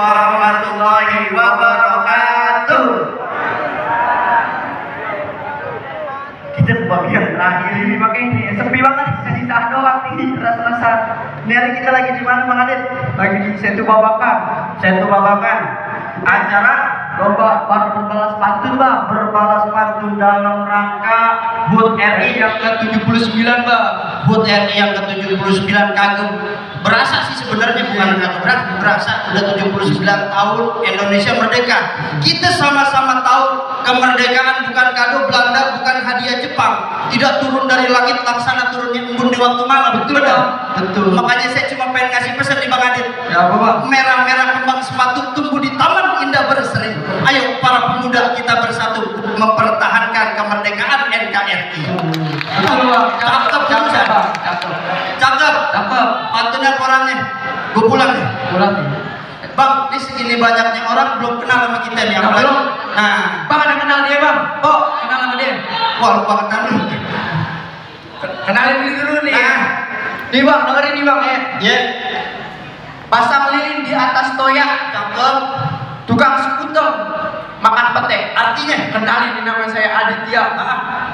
warahmatullahi wabarakatuh. Kita bagian terakhir ini makanya sepi banget, sisa doang nih, rasa-rasa. Ini hari kita lagi di mana, Bang Adit? Lagi di Setu Babakan. Setu Babakan. Acara lomba berbalas pantun, Bang. Berbalas pantun dalam rangka HUT RI yang ke-79, Bang. HUT RI yang ke-79 kagum. Berasa sih sebenarnya, bukan kagum, berasa udah 79 tahun Indonesia merdeka. Kita sama-sama tahu kemerdekaan bukan kado Belanda, bukan hadiah Jepang. Tidak turun dari langit laksana turunnya embun di waktu malam. Betul, Bang? Betul. Makanya saya cuma pengen ngasih pesan di Bang Adit. Ya, Bapak. Merah-merah kembang sepatu tumbuh di taman indah berseri. Ayo para pemuda kita bersatu mempertahankan kemerdekaan NKRI. Betul, Bang. Cakep, cakep. Cakep. Pantunnya orangnya. Gue pulang nih. Pulang nih. Bang, ini segini banyaknya orang belum kenal sama kita nih. Nah, belum. Nah, Bang ada kenal dia, Bang? Oh, kenal sama dia. wah lupa kenal. Kenalin dulu nih. Nah. Nih, Bang, dengerin nih, Bang ya. Ya. Pasang lilin di atas toyak, Cakep. tukang skuter makan pete. Artinya Kenalin, ini nama saya Aditya.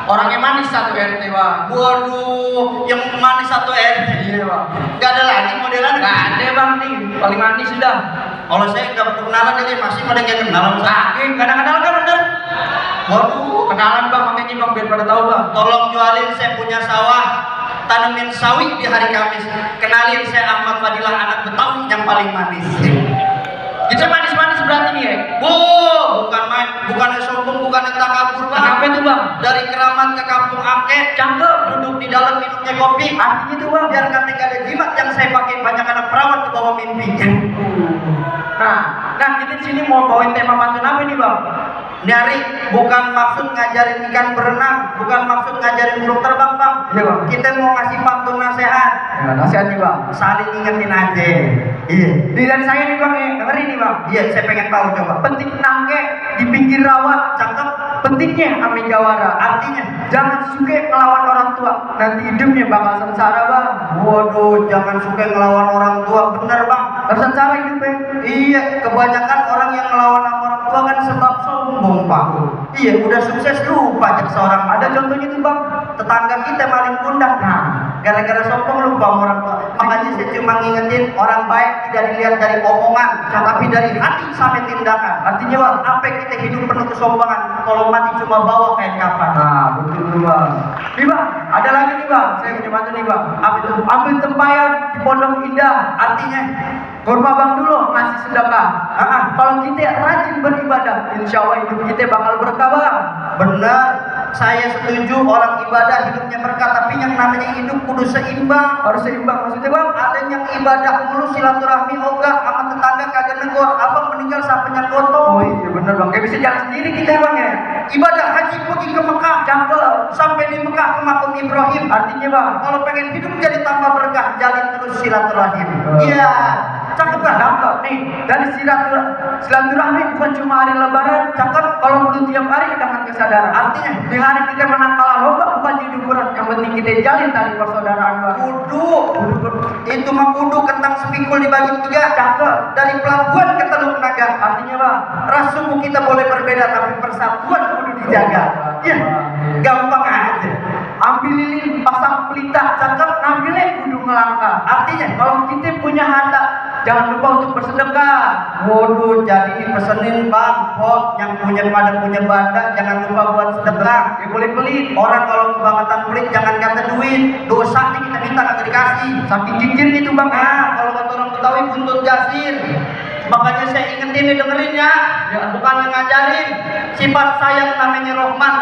Orangnya manis satu RT, Bang. waduh, yang manis satu RT. Iya, Bang. Gak ada lagi modelan. Nggak ada, Bang, nih. Paling manis sudah. Kalau saya nggak kenalan aja masih pada nggak kenalan. Nggak ada kenal kan, bener? Waduh, Kenalan, Bang, makanya, Bang, biar pada tahu, Bang. tolong jualin, saya punya sawah, tanemin sawi di hari Kamis. Kenalin, saya Ahmad Fadilah, anak Betawi yang paling manis. Kita manis-manis berarti nih, ya? Wow, bukan main, bukan sombong, bukan takabur, Bang. Kenapa itu, Bang? Dari Keramat ke Kampung Angke, Cakep. duduk di dalam minumnya kopi. Artinya itu, Bang. Biar kata nggak ada jimat yang saya pakai, banyak anak perawan ke bawah mimpi. Nah, kita di sini mau bawain tema pantun apa nih, Bang? Nyari, bukan maksud ngajarin ikan berenang, bukan maksud ngajarin burung terbang, Bang. Iya, Bang. Kita mau ngasih pantun nasihat. Ya, nasihat nih, Bang. Saling ingetin aja. Iya. Dari saya nih, Bang, ya. Dengerin nih, Bang. Iya, saya pengen tahu coba. Penting nangke di pinggir rawa. Cakep. Pentingnya amin jawara. Artinya, Jangan suka ngelawan orang tua. Nanti hidupnya bakal sengsara, Bang. waduh, jangan suka ngelawan orang tua. Bener, Bang. Sengsara hidupnya. Iya, kebanyakan orang yang ngelawan sama orang tua kan sebab sombong, Pak. Iya, udah sukses lupa jadi seorang. Ada contohnya tuh, Bang. Tetangga kita maling pundak. Nah, Gara-gara sombong lupa sama orang tua. Makanya saya cuma ngingetin, orang baik tidak dilihat dari omongan, tapi dari hati sampai tindakan. Artinya, Bang, apa kita hidup penuh kesombongan, kalau mati cuma bawa kain kapan. nah, betul tuh, Bang. Nih, Bang, ada lagi nih, Bang. Saya punya pantun nih, Bang. Apa itu? Ambil tempayan di pondok indah. Artinya, Kurma Bang dulu ngasih sedekah. Kalau kita rajin beribadah, insya Allah hidup kita bakal berkah, Bang. benar, saya setuju orang ibadah hidupnya berkah, tapi yang namanya hidup kudu seimbang. Harus seimbang maksudnya, Bang. Ada yang ibadah mulu silaturahmi ogah sama tetangga kagak negor. Abang meninggal sampenya gotong. Oh iya bener, Bang. Kayak bisa jalan sendiri kita, Bang, ya. Ibadah haji pergi ke Mekah, Cakep. sampai di Mekah ke makam Ibrahim. Artinya, Bang, Kalau pengen hidup jadi tambah berkah, jalin terus silaturahim. Iya, cakep kan? cakep nih. Dari silaturahmi bukan cuma hari Lebaran, cakep. Kalau perlu tiap hari dengan kesadaran. Artinya, Di hari kita menang kalah lomba bukan jadi ukuran. Yang penting kita jalin tali persaudaraan, Bang. kudu, itu mah kudu kentang sepikul dibagi tiga. Cakep. Dari pelabuhan ke Teluk Naga. Artinya, Bang, Ras suku kita boleh berbeda, tapi persatuan kudu dijaga. Iya, gampang aja. ambil lilin, pasang pelita, cakep, ngambilnya kudu ngelangkah. Artinya, Kalau kita punya harta, jangan lupa untuk bersedekah. waduh, jadi dipesenin, Bang, Pok, yang pada punya bandang jangan lupa buat sedekah. Ya boleh pelit. Orang kalau kebangetan pelit jangan kata duit, dosanya kita minta kagak dikasih. Saking jijir itu, Bang. Nah, kalau kata orang Betawi buntut jasir. Makanya saya ingetin nih, dengerin ya, bukan ngajarin. Sifat sayang namanya Rahman.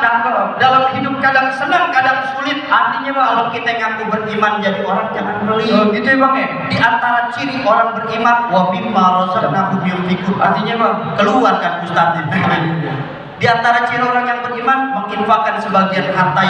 Dalam hidup kadang senang, kadang sulit. Artinya, Bang, kalau kita ngaku beriman jadi orang jangan pelit. Oh, gitu ya, Bang, ya. Di antara ciri orang beriman, wa mimma razaqnahum yunfiqun. Artinya, Bang, Keluar kan Ustaz. Di antara ciri orang yang beriman, menginfakkan sebagian harta